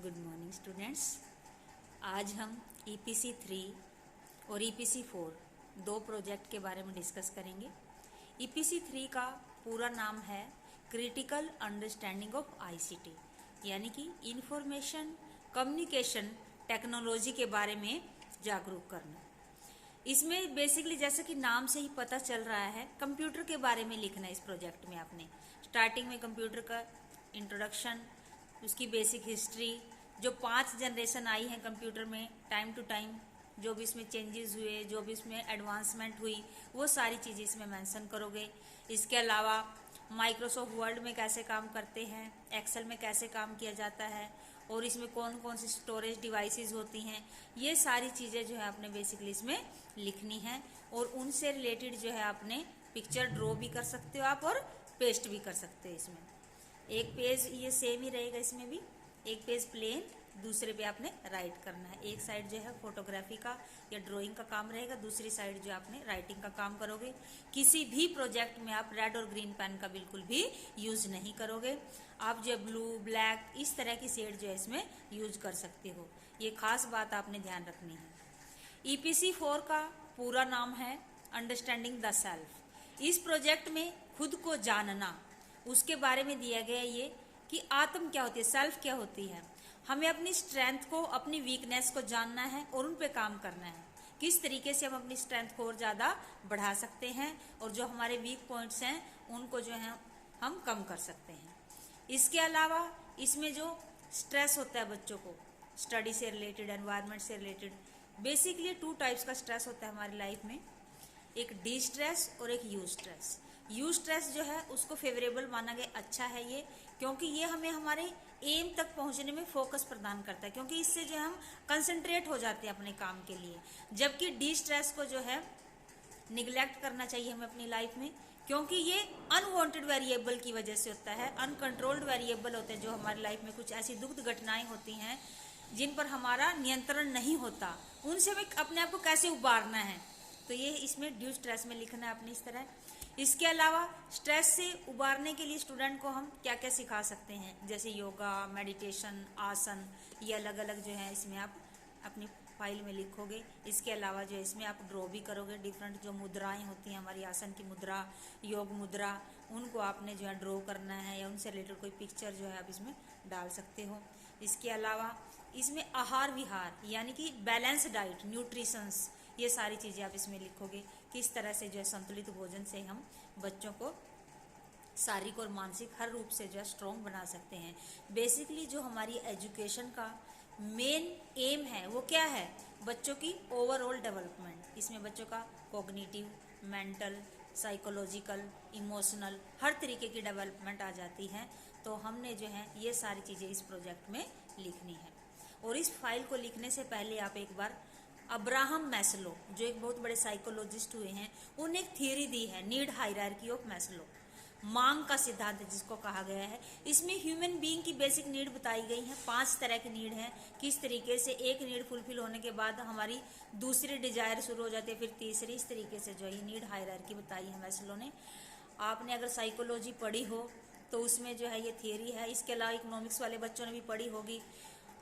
Good morning students. आज हम EPC 3 और EPC 4 दो प्रोजेक्ट के बारे में डिस्कस करेंगे। EPC 3 का पूरा नाम है क्रिटिकल अंडरस्टैंडिंग ऑफ ICT, यानी कि इंफॉर्मेशन कम्युनिकेशन टेक्नोलॉजी के बारे में जागरूक करना। इसमें बेसिकली जैसे कि नाम से ही पता चल रहा है, कंप्यूटर के बारे में लिखना है। इस प्रोजेक्ट में आपने स्टार्टिंग में कंप्यूटर का इंट्रोडक्शन, उसकी बेसिक हिस्ट्री, जो 5 जनरेशन आई हैं कंप्यूटर में टाइम टू टाइम, जो भी इसमें चेंजेस हुए, जो भी इसमें एडवांसमेंट हुई, वो सारी चीज़ें इसमें मेंशन करोगे। इसके अलावा माइक्रोसॉफ्ट वर्ड में कैसे काम करते हैं, एक्सेल में कैसे काम किया जाता है, और इसमें कौन कौन सी स्टोरेज डिवाइसेस होती हैं, ये सारी चीज़ें जो है आपने बेसिकली इसमें लिखनी है। और उनसे रिलेटेड जो है आपने पिक्चर ड्रॉ भी कर सकते हो आप, और पेस्ट भी कर सकते हो। इसमें एक पेज ये सेम ही रहेगा, इसमें भी एक पेज प्लेन, दूसरे पे आपने राइट करना है। एक साइड जो है फोटोग्राफी का या ड्राइंग का काम रहेगा, दूसरी साइड जो आपने राइटिंग का काम करोगे। किसी भी प्रोजेक्ट में आप रेड और ग्रीन पेन का बिल्कुल भी यूज नहीं करोगे। आप जो ब्लू, ब्लैक, इस तरह की शेड जो है इसमें यूज कर सकते हो। ये खास बात आपने ध्यान रखनी है। EPC 4 का पूरा नाम है अंडरस्टैंडिंग द सेल्फ। इस प्रोजेक्ट में खुद को जानना, उसके बारे में दिया गया ये कि आत्म क्या होती है, सेल्फ क्या होती है। हमें अपनी स्ट्रेंथ को, अपनी वीकनेस को जानना है और उन पे काम करना है। किस तरीके से हम अपनी स्ट्रेंथ को और ज़्यादा बढ़ा सकते हैं, और जो हमारे वीक पॉइंट्स हैं उनको जो है हम कम कर सकते हैं। इसके अलावा इसमें जो स्ट्रेस होता है बच्चों को, स्टडी से रिलेटेड, एनवायरनमेंट से रिलेटेड, बेसिकली 2 टाइप्स का स्ट्रेस होता है हमारी लाइफ में। एक डी स्ट्रेस और एक यू स्ट्रेस। यू स्ट्रेस जो है उसको फेवरेबल माना गया, अच्छा है ये, क्योंकि ये हमें हमारे एम तक पहुंचने में फोकस प्रदान करता है, क्योंकि इससे जो है हम कंसंट्रेट हो जाते हैं अपने काम के लिए। जबकि डी स्ट्रेस को जो है निगलेक्ट करना चाहिए हमें अपनी लाइफ में, क्योंकि ये अनवांटेड वेरिएबल की वजह से होता है। अनकंट्रोल्ड वेरिएबल होते हैं जो हमारी लाइफ में कुछ ऐसी दुखद घटनाएं होती हैं जिन पर हमारा नियंत्रण नहीं होता, उनसे हमें अपने आप को कैसे उबारना है। तो ये इसमें ड्यू स्ट्रेस में लिखना है अपनी इस तरह। इसके अलावा स्ट्रेस से उबारने के लिए स्टूडेंट को हम क्या क्या सिखा सकते हैं, जैसे योगा, मेडिटेशन, आसन, ये अलग अलग जो है इसमें आप अपनी फाइल में लिखोगे। इसके अलावा जो है इसमें आप ड्रॉ भी करोगे। डिफरेंट जो मुद्राएं होती हैं हमारी, आसन की मुद्रा, योग मुद्रा, उनको आपने जो है ड्रॉ करना है, या उनसे रिलेटेड कोई पिक्चर जो है आप इसमें डाल सकते हो। इसके अलावा इसमें आहार विहार, यानी कि बैलेंस डाइट, न्यूट्रिशंस, ये सारी चीज़ें आप इसमें लिखोगे। किस तरह से जो है संतुलित भोजन से हम बच्चों को शारीरिक और मानसिक हर रूप से जो है स्ट्रॉन्ग बना सकते हैं। बेसिकली जो हमारी एजुकेशन का मेन एम है वो क्या है, बच्चों की ओवरऑल डेवलपमेंट। इसमें बच्चों का कॉग्निटिव, मेंटल, साइकोलॉजिकल, इमोशनल, हर तरीके की डेवलपमेंट आ जाती है। तो हमने जो है ये सारी चीज़ें इस प्रोजेक्ट में लिखनी है। और इस फाइल को लिखने से पहले आप एक बार अब्राहम मैस्लो, जो एक बहुत बड़े साइकोलॉजिस्ट हुए हैं, उन्होंने एक थियरी दी है, नीड हायरार्की ऑफ मैस्लो, मांग का सिद्धांत जिसको कहा गया है। इसमें ह्यूमन बीइंग की बेसिक नीड बताई गई हैं। 5 तरह की नीड हैं, किस तरीके से एक नीड फुलफिल होने के बाद हमारी दूसरी डिजायर शुरू हो जाती है, फिर तीसरी, इस तरीके से जो है नीड हायरार्की बताई है मैस्लो ने। आपने अगर साइकोलॉजी पढ़ी हो तो उसमें जो है ये थियरी है। इसके अलावा इकोनॉमिक्स वाले बच्चों ने भी पढ़ी होगी।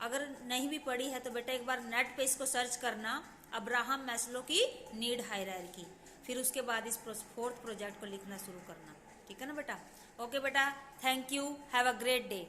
अगर नहीं भी पढ़ी है तो बेटा एक बार नेट पे इसको सर्च करना, अब्राहम मैस्लो की नीड हायरार्की, फिर उसके बाद इस 4th प्रोजेक्ट को लिखना शुरू करना। ठीक है ना बेटा? ओके बेटा, thank you, have a great day.